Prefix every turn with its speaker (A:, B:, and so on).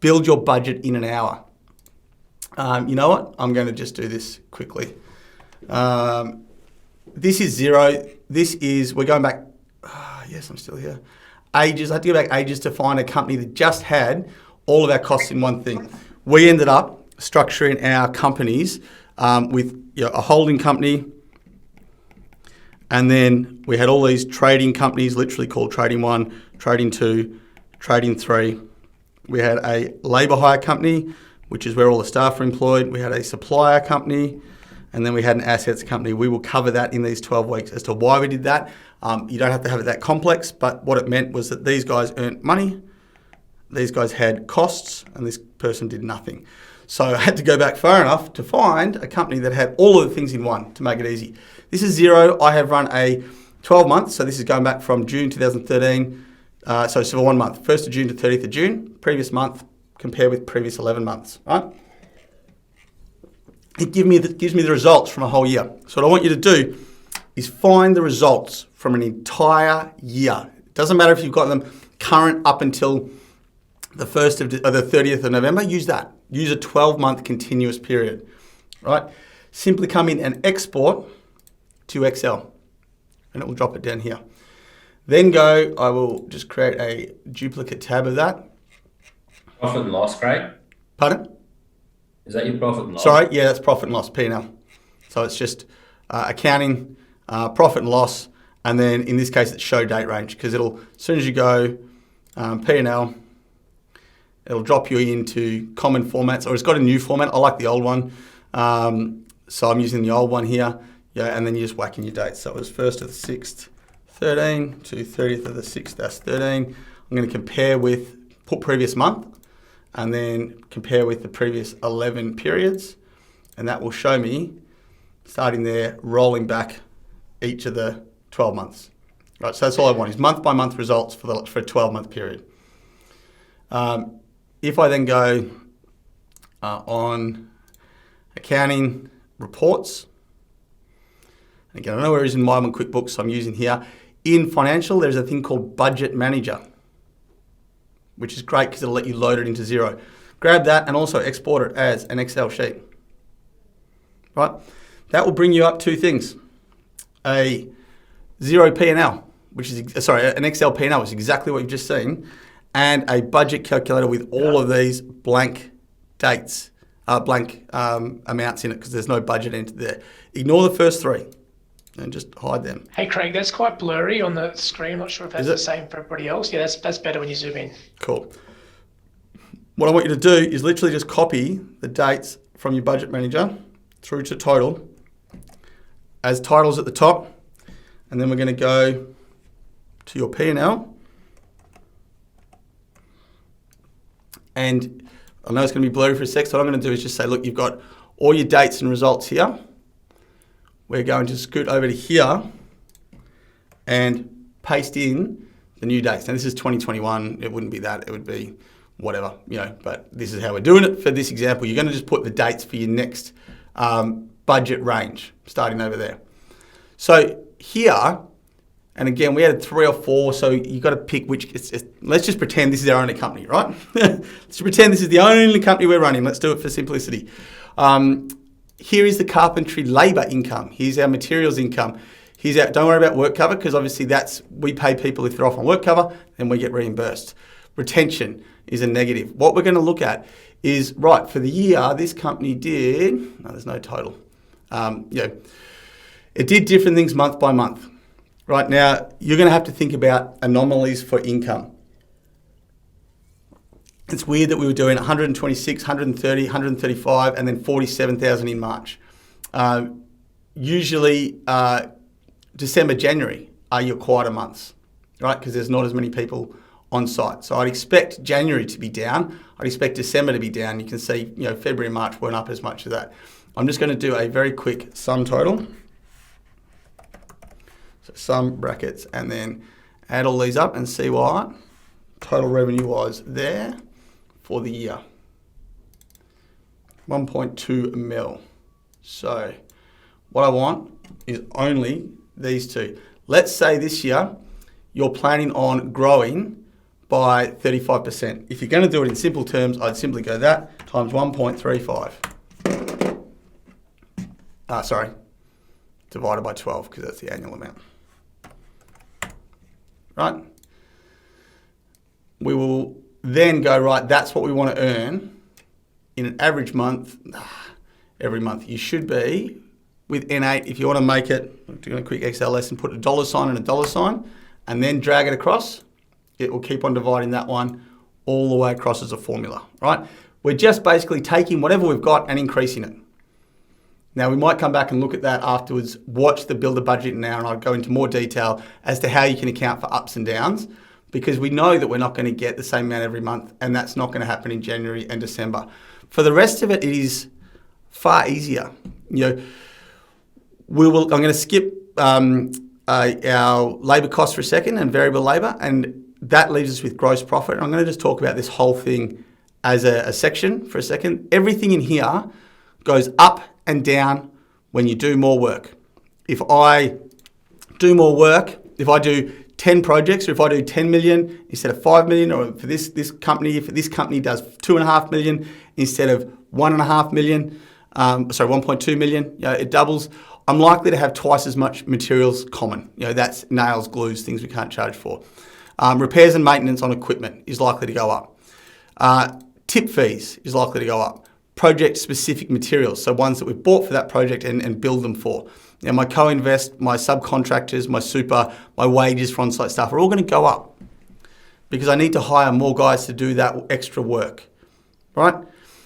A: build your budget in an hour. You know what? I'm going to just do this quickly. This is Xero. We're going back, yes, I'm still here. Ages. I had to go back ages to find a company that just had all of our costs in one thing. We ended up structuring our companies with a holding company, and then we had all these trading companies, literally called Trading 1, Trading 2, Trading 3. We had a labour hire company, which is where all the staff are employed. We had a supplier company, and then we had an assets company. We will cover that in these 12 weeks as to why we did that. You don't have to have it that complex, but what it meant was that these guys earned money, these guys had costs, and this person did nothing. So I had to go back far enough to find a company that had all of the things in one to make it easy. This is Xero. I have run a 12 months, so this is going back from June 2013, so for 1 month, 1st of June to 30th of June, previous month, compare with previous 11 months, right? It gives me the results from a whole year. So what I want you to do is find the results from an entire year. It doesn't matter if you've got them current up until the 30th of November, use that. Use a 12-month continuous period, right? Simply come in and export to Excel, and it will drop it down here. Then I will just create a duplicate tab of that.
B: Profit and loss, Craig?
A: Pardon?
B: Is that your profit and loss?
A: Sorry, yeah, that's profit and loss, P&L. So it's just accounting, profit and loss, and then in this case it's show date range, because as soon as you go P&L, it'll drop you into common formats, or it's got a new format. I like the old one. So I'm using the old one here. Yeah, and then you just whack in your dates. So it was 1st of the 6th, 13 to 30th of the 6th, that's 13. I'm going to compare put previous month, and then compare with the previous 11 periods. And that will show me, starting there, rolling back each of the 12 months. Right, so that's all I want is month by month results for a 12-month period. If I then go on accounting reports, again, I know where it is in My One QuickBooks, so I'm using here. In financial, there's a thing called Budget Manager, which is great because it'll let you load it into Xero. Grab that and also export it as an Excel sheet. Right? That will bring you up two things. A Xero P&L, an Excel P&L, which is exactly what you've just seen, and a budget calculator with all of these blank dates, blank amounts in it, because there's no budget entered there. Ignore the first three and just hide them.
C: Hey Craig, that's quite blurry on the screen. I'm not sure if that's the same for everybody else. Yeah, that's better when you zoom in.
A: Cool. What I want you to do is literally just copy the dates from your budget manager through to total as titles at the top, and then we're going to go to your P&L. And I know it's going to be blurry for a sec, so what I'm going to do is just say, look, you've got all your dates and results here. We're going to scoot over to here and paste in the new dates. Now this is 2021, it wouldn't be that, it would be whatever, but this is how we're doing it for this example. You're going to just put the dates for your next budget range, starting over there. So here, and again, we added 3 or 4, so you've got to pick which. Let's just pretend this is our only company, right? Let's pretend this is the only company we're running. Let's do it for simplicity. Here is the carpentry labour income. Here's our materials income. Don't worry about work cover, because obviously we pay people if they're off on work cover, then we get reimbursed. Retention is a negative. What we're going to look at is, right, for the year, this company did, no, there's no total. It did different things month by month. Right now, you're going to have to think about anomalies for income. It's weird that we were doing 126, 130, 135, and then 47,000 in March. Usually, December, January are your quieter months, right? Because there's not as many people on site. So I'd expect January to be down. I'd expect December to be down. You can see, February and March weren't up as much as that. I'm just going to do a very quick sum total. So sum brackets, and then add all these up and see what total revenue was there for the year. 1.2 mil. So what I want is only these two. Let's say this year you're planning on growing by 35%. If you're going to do it in simple terms, I'd simply go that times 1.35. Divided by 12 because that's the annual amount. Right? We will then go, right, that's what we want to earn in an average month, every month. You should be, with N8, if you want to make it, I'm doing a quick Excel lesson, put a dollar sign and a dollar sign, and then drag it across. It will keep on dividing that one all the way across as a formula, right? We're just basically taking whatever we've got and increasing it. Now, we might come back and look at that afterwards, watch the builder budget now, and I'll go into more detail as to how you can account for ups and downs, because we know that we're not going to get the same amount every month, and that's not going to happen in January and December. For the rest of it, it is far easier. I'm going to skip our labour costs for a second and variable labour, and that leaves us with gross profit. And I'm going to just talk about this whole thing as a section for a second. Everything in here goes up and down when you do more work. If I do more work, if I do 10 projects, or if I do 10 million instead of 5 million, or for this company, if this company does 2.5 million instead of 1.5 million, 1.2 million, it doubles. I'm likely to have twice as much materials common. That's nails, glues, things we can't charge for. Repairs and maintenance on equipment is likely to go up. Tip fees is likely to go up. Project-specific materials, so ones that we've bought for that project and build them for. My co-invest, my subcontractors, my super, my wages for on-site staff are all going to go up because I need to hire more guys to do that extra work, right?